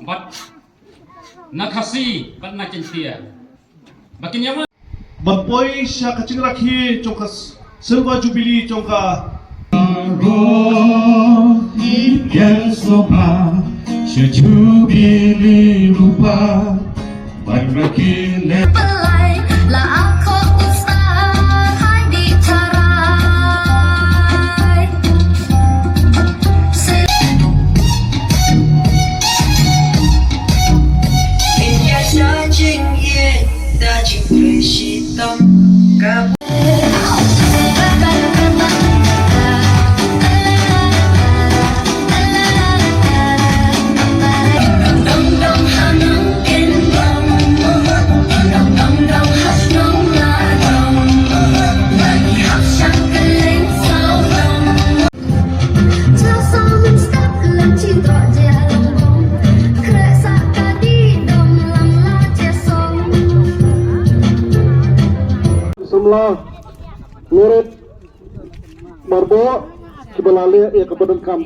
Bat nakasi bat nakintia. Bakin yaman. Berpoi siya kacing rakhi congkas silver jubilee congka. Yang sopa sejubili rupa bermakin Pelai lah aku usah hai dicarai. India sa jing ye da jing tui shi tam ka Semula murid Marboh kebalalia ia kebadan kamp